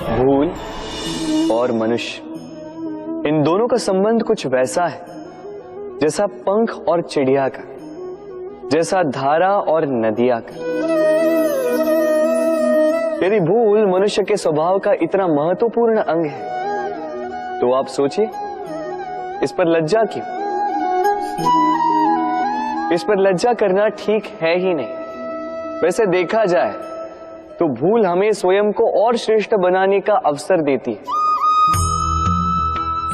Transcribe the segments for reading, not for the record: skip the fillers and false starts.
भूल और मनुष्य, इन दोनों का संबंध कुछ वैसा है जैसा पंख और चिड़िया का, जैसा धारा और नदिया का। यदि भूल मनुष्य के स्वभाव का इतना महत्वपूर्ण अंग है तो आप सोचिए, इस पर लज्जा क्यों? इस पर लज्जा करना ठीक है ही नहीं। वैसे देखा जाए तो भूल हमें स्वयं को और श्रेष्ठ बनाने का अवसर देती है,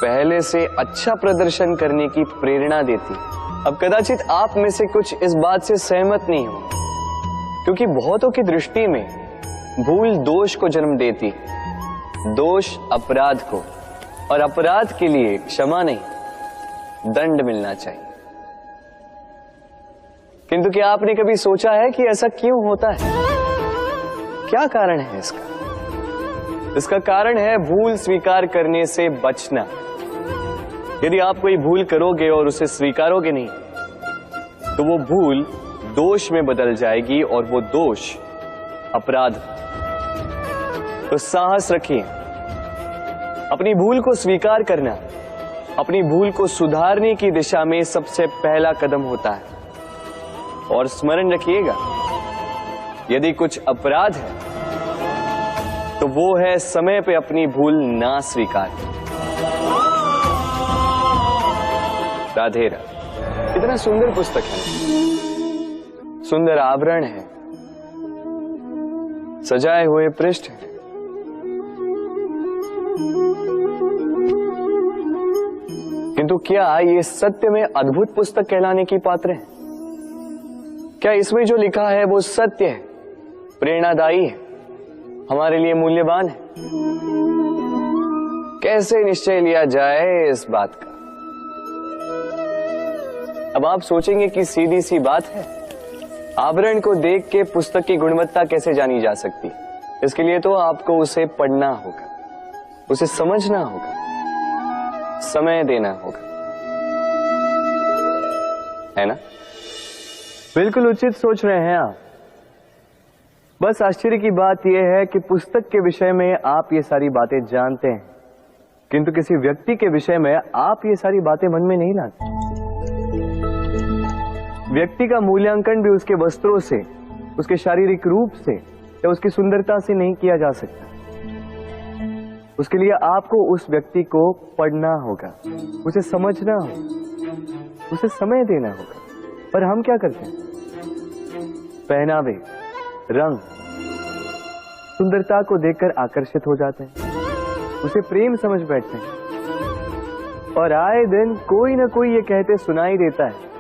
पहले से अच्छा प्रदर्शन करने की प्रेरणा देती है। अब कदाचित आप में से कुछ इस बात से सहमत नहीं हो, क्योंकि बहुतों की दृष्टि में भूल दोष को जन्म देती है, दोष अपराध को, और अपराध के लिए क्षमा नहीं, दंड मिलना चाहिए। किंतु क्या आपने कभी सोचा है कि ऐसा क्यों होता है? क्या कारण है इसका? इसका कारण है भूल स्वीकार करने से बचना। यदि आप कोई भूल करोगे और उसे स्वीकारोगे नहीं, तो वो भूल दोष में बदल जाएगी और वो दोष अपराध। तो साहस रखिए, अपनी भूल को स्वीकार करना अपनी भूल को सुधारने की दिशा में सबसे पहला कदम होता है। और स्मरण रखिएगा, यदि कुछ अपराध है तो वो है समय पे अपनी भूल ना स्वीकार। राधे राधे। इतना सुंदर पुस्तक है, सुंदर आवरण है, सजाए हुए पृष्ठ है, किंतु क्या ये सत्य में अद्भुत पुस्तक कहलाने की पात्र है? क्या इसमें जो लिखा है वो सत्य है, प्रेरणादायी है, हमारे लिए मूल्यवान है? कैसे निश्चय लिया जाए इस बात का? अब आप सोचेंगे कि सीधी सी बात है, आवरण को देख के पुस्तक की गुणवत्ता कैसे जानी जा सकती? इसके लिए तो आपको उसे पढ़ना होगा, उसे समझना होगा, समय देना होगा, है ना? बिल्कुल उचित सोच रहे हैं आप। बस आश्चर्य की बात यह है कि पुस्तक के विषय में आप ये सारी बातें जानते हैं, किंतु किसी व्यक्ति के विषय में आप ये सारी बातें मन में नहीं लाते। व्यक्ति का मूल्यांकन भी उसके वस्त्रों से, उसके शारीरिक रूप से या उसकी सुंदरता से नहीं किया जा सकता। उसके लिए आपको उस व्यक्ति को पढ़ना होगा, उसे समझना होगा, उसे समय देना होगा। पर हम क्या करते हैं? पहनावे, रंग, सुंदरता को देखकर आकर्षित हो जाते हैं, उसे प्रेम समझ बैठते हैं, और आए दिन कोई ना कोई ये कहते सुनाई देता है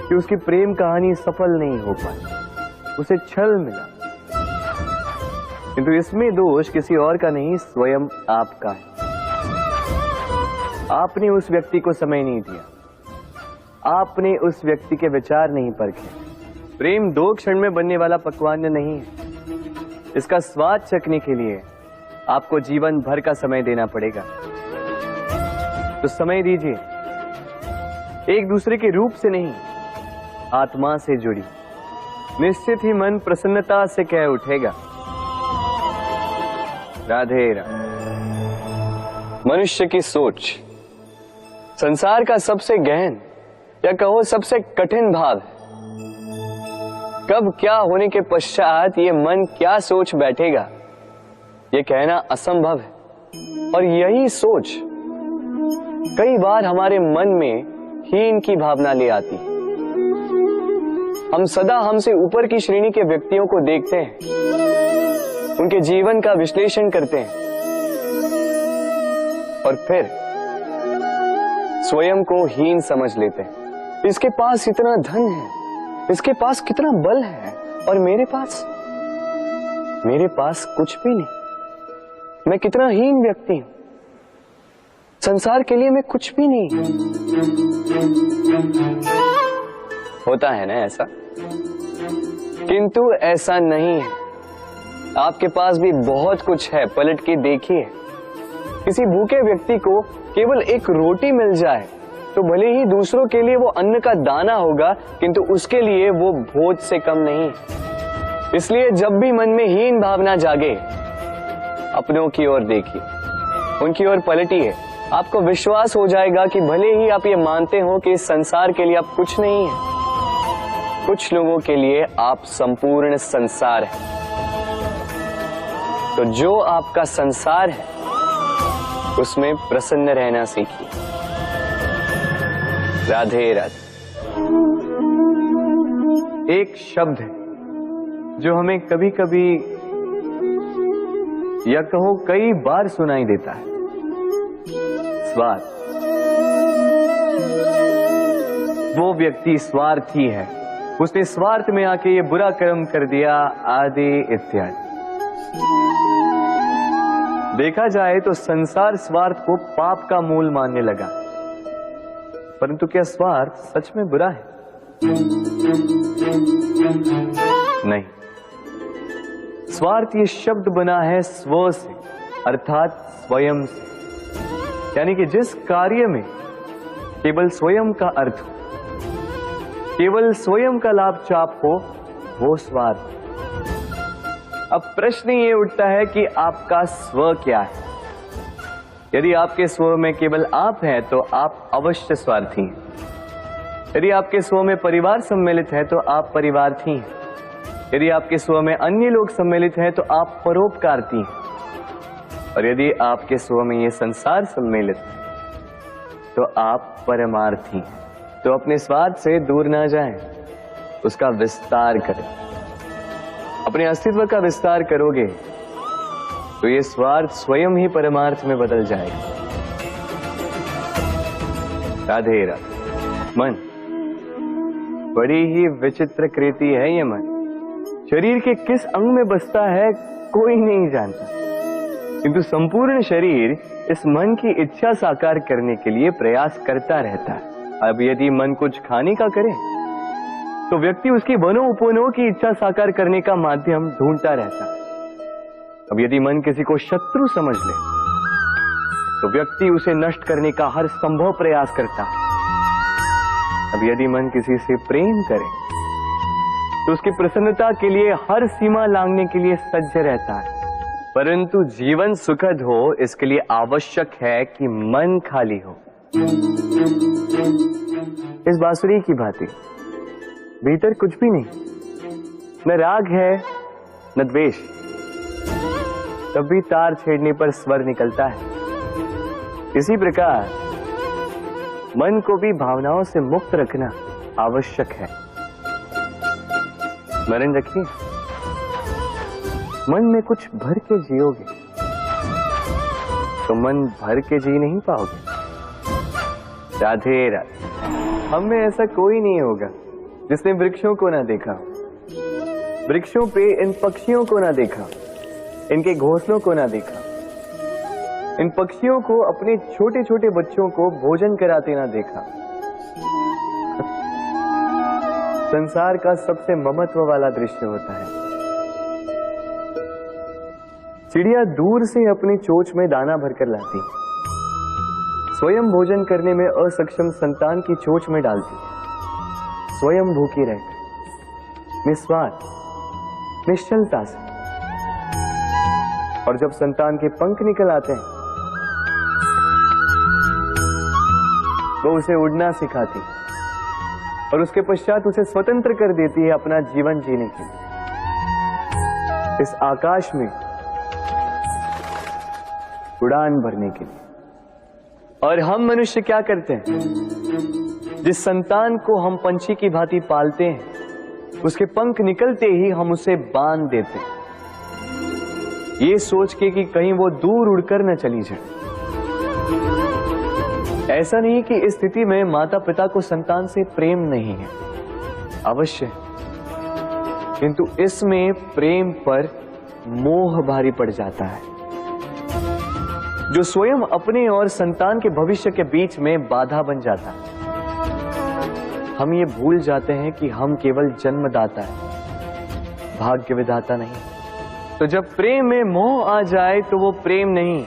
कि उसकी प्रेम कहानी सफल नहीं हो पाई, उसे छल मिला। किंतु इसमें दोष किसी और का नहीं, स्वयं आपका है। आपने उस व्यक्ति को समय नहीं दिया, आपने उस व्यक्ति के विचार नहीं परखे। प्रेम 2 क्षण में बनने वाला पकवान नहीं है, इसका स्वाद चखने के लिए आपको जीवन भर का समय देना पड़ेगा। तो समय दीजिए, एक दूसरे के रूप से नहीं, आत्मा से जुड़ी, निश्चित ही मन प्रसन्नता से कह उठेगा, राधे राधे। मनुष्य की सोच संसार का सबसे गहन या कहो सबसे कठिन भाव है। कब क्या होने के पश्चात ये मन क्या सोच बैठेगा, ये कहना असंभव है। और यही सोच कई बार हमारे मन में हीन की भावना ले आती है। हम सदा हमसे ऊपर की श्रेणी के व्यक्तियों को देखते हैं, उनके जीवन का विश्लेषण करते हैं, और फिर स्वयं को हीन समझ लेते हैं। इसके पास इतना धन है, इसके पास कितना बल है, और मेरे पास कुछ भी नहीं। मैं कितना हीन व्यक्ति हूं, संसार के लिए मैं कुछ भी नहीं। होता है ना ऐसा? किंतु ऐसा नहीं है। आपके पास भी बहुत कुछ है, पलट के देखिए। किसी भूखे व्यक्ति को केवल एक रोटी मिल जाए तो भले ही दूसरों के लिए वो अन्न का दाना होगा, किंतु उसके लिए वो भोज से कम नहीं। इसलिए जब भी मन में हीन भावना जागे अपनों की ओर देखिए, उनकी ओर पलटिए। आपको विश्वास हो जाएगा कि भले ही आप ये मानते हो कि इस संसार के लिए आप कुछ नहीं है, कुछ लोगों के लिए आप संपूर्ण संसार है। तो जो आपका संसार है उसमें प्रसन्न रहना सीखिए। राधे राधे। एक शब्द है जो हमें कभी कभी या कहो कई बार सुनाई देता है, स्वार्थ। वो व्यक्ति स्वार्थी है, उसने स्वार्थ में आके ये बुरा कर्म कर दिया, आदि इत्यादि। देखा जाए तो संसार स्वार्थ को पाप का मूल मानने लगा, परंतु क्या स्वार्थ सच में बुरा है? नहीं। स्वार्थ ये शब्द बना है स्व से, अर्थात स्वयं से। यानी कि जिस कार्य में केवल स्वयं का अर्थ हो, केवल स्वयं का लाभ चाप हो, वो स्वार्थ। अब प्रश्न ये उठता है कि आपका स्व क्या है? यदि आपके स्व में केवल आप हैं तो आप अवश्य स्वार्थी हैं। यदि आपके स्व में परिवार सम्मिलित है तो आप परिवार्थी हैं। यदि आपके स्व में अन्य लोग सम्मिलित हैं तो आप परोपकारती हैं। और यदि आपके स्व में ये संसार सम्मिलित है तो आप परमार्थी हैं। तो अपने स्वार्थ से दूर ना जाएं, उसका विस्तार करें। अपने अस्तित्व का विस्तार करोगे तो ये स्वार्थ स्वयं ही परमार्थ में बदल जाएगा। राधे राधे। मन बड़ी ही विचित्र कृति है। ये मन शरीर के किस अंग में बसता है कोई नहीं जानता, किंतु संपूर्ण शरीर इस मन की इच्छा साकार करने के लिए प्रयास करता रहता है। अब यदि मन कुछ खाने का करे तो व्यक्ति उसकी वनो उपवनों की इच्छा साकार करने का माध्यम ढूंढता रहता है। अब यदि मन किसी को शत्रु समझ ले तो व्यक्ति उसे नष्ट करने का हर संभव प्रयास करता है। अब यदि मन किसी से प्रेम करे तो उसकी प्रसन्नता के लिए हर सीमा लांघने के लिए सज्ज रहता है। परंतु जीवन सुखद हो इसके लिए आवश्यक है कि मन खाली हो। इस बांसुरी की भांति भीतर कुछ भी नहीं, न राग है न द्वेष, तब भी तार छेड़ने पर स्वर निकलता है। इसी प्रकार मन को भी भावनाओं से मुक्त रखना आवश्यक है। स्मरण रखिए, मन में कुछ भर के जियोगे तो मन भर के जी नहीं पाओगे। राधे राधे। हम में ऐसा कोई नहीं होगा जिसने वृक्षों को ना देखा, वृक्षों पे इन पक्षियों को ना देखा, इनके घोंसलों को ना देखा, इन पक्षियों को अपने छोटे छोटे बच्चों को भोजन कराते ना देखा। संसार का सबसे ममत्व वाला दृश्य होता है। चिड़िया दूर से अपनी चोंच में दाना भरकर लाती, स्वयं भोजन करने में असक्षम संतान की चोंच में डालती, स्वयं भूखी रहकर निस्वार्थ निश्चलता से। और जब संतान के पंख निकल आते हैं वो उसे उड़ना सिखाती और उसके पश्चात उसे स्वतंत्र कर देती है अपना जीवन जीने के लिए, इस आकाश में उड़ान भरने के लिए। और हम मनुष्य क्या करते हैं? जिस संतान को हम पंछी की भांति पालते हैं उसके पंख निकलते ही हम उसे बांध देते हैं, ये सोच के कि कहीं वो दूर उड़कर न चली जाए। ऐसा नहीं कि इस स्थिति में माता पिता को संतान से प्रेम नहीं है, अवश्य, किंतु इसमें प्रेम पर मोह भारी पड़ जाता है, जो स्वयं अपने और संतान के भविष्य के बीच में बाधा बन जाता है। हम ये भूल जाते हैं कि हम केवल जन्मदाता है, भाग्य विधाता नहीं। तो जब प्रेम में मोह आ जाए तो वो प्रेम नहीं,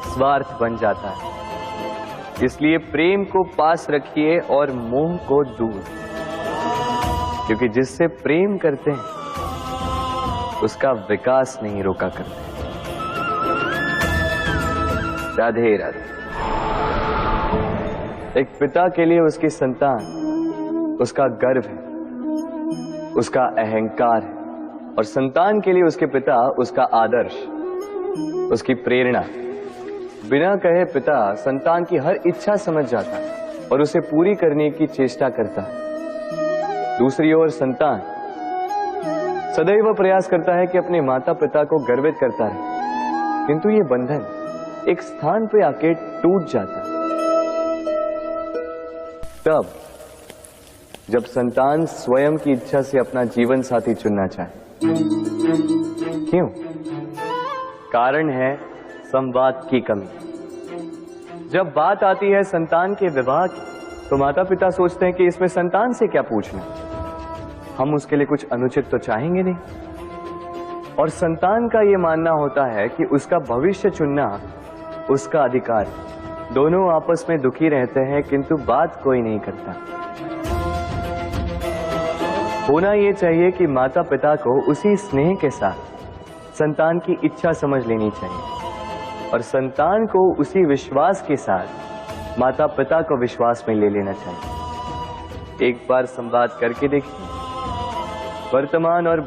स्वार्थ बन जाता है। इसलिए प्रेम को पास रखिए और मोह को दूर, क्योंकि जिससे प्रेम करते हैं उसका विकास नहीं रोका करते। राधे राधे। एक पिता के लिए उसकी संतान उसका गर्व है, उसका अहंकार है, और संतान के लिए उसके पिता उसका आदर्श, उसकी प्रेरणा। बिना कहे पिता संतान की हर इच्छा समझ जाता है और उसे पूरी करने की चेष्टा करता है। दूसरी ओर संतान सदैव प्रयास करता है कि अपने माता पिता को गर्वित करता रहे, किंतु ये बंधन एक स्थान पे आके टूट जाता है। तब जब संतान स्वयं की इच्छा से अपना जीवन साथी चुनना चाहे। क्यों? कारण है संवाद की कमी। जब बात आती है संतान के विवाह की, तो माता पिता सोचते हैं कि इसमें संतान से क्या पूछना, हम उसके लिए कुछ अनुचित तो चाहेंगे नहीं। और संतान का यह मानना होता है कि उसका भविष्य चुनना उसका अधिकार। दोनों आपस में दुखी रहते हैं, किंतु बात कोई नहीं करता। होना यह चाहिए कि माता पिता को उसी स्नेह के साथ संतान की इच्छा समझ लेनी चाहिए, और संतान को उसी विश्वास के साथ माता पिता को विश्वास में ले लेना चाहिए। एक बार संवाद करके देखिए, वर्तमान और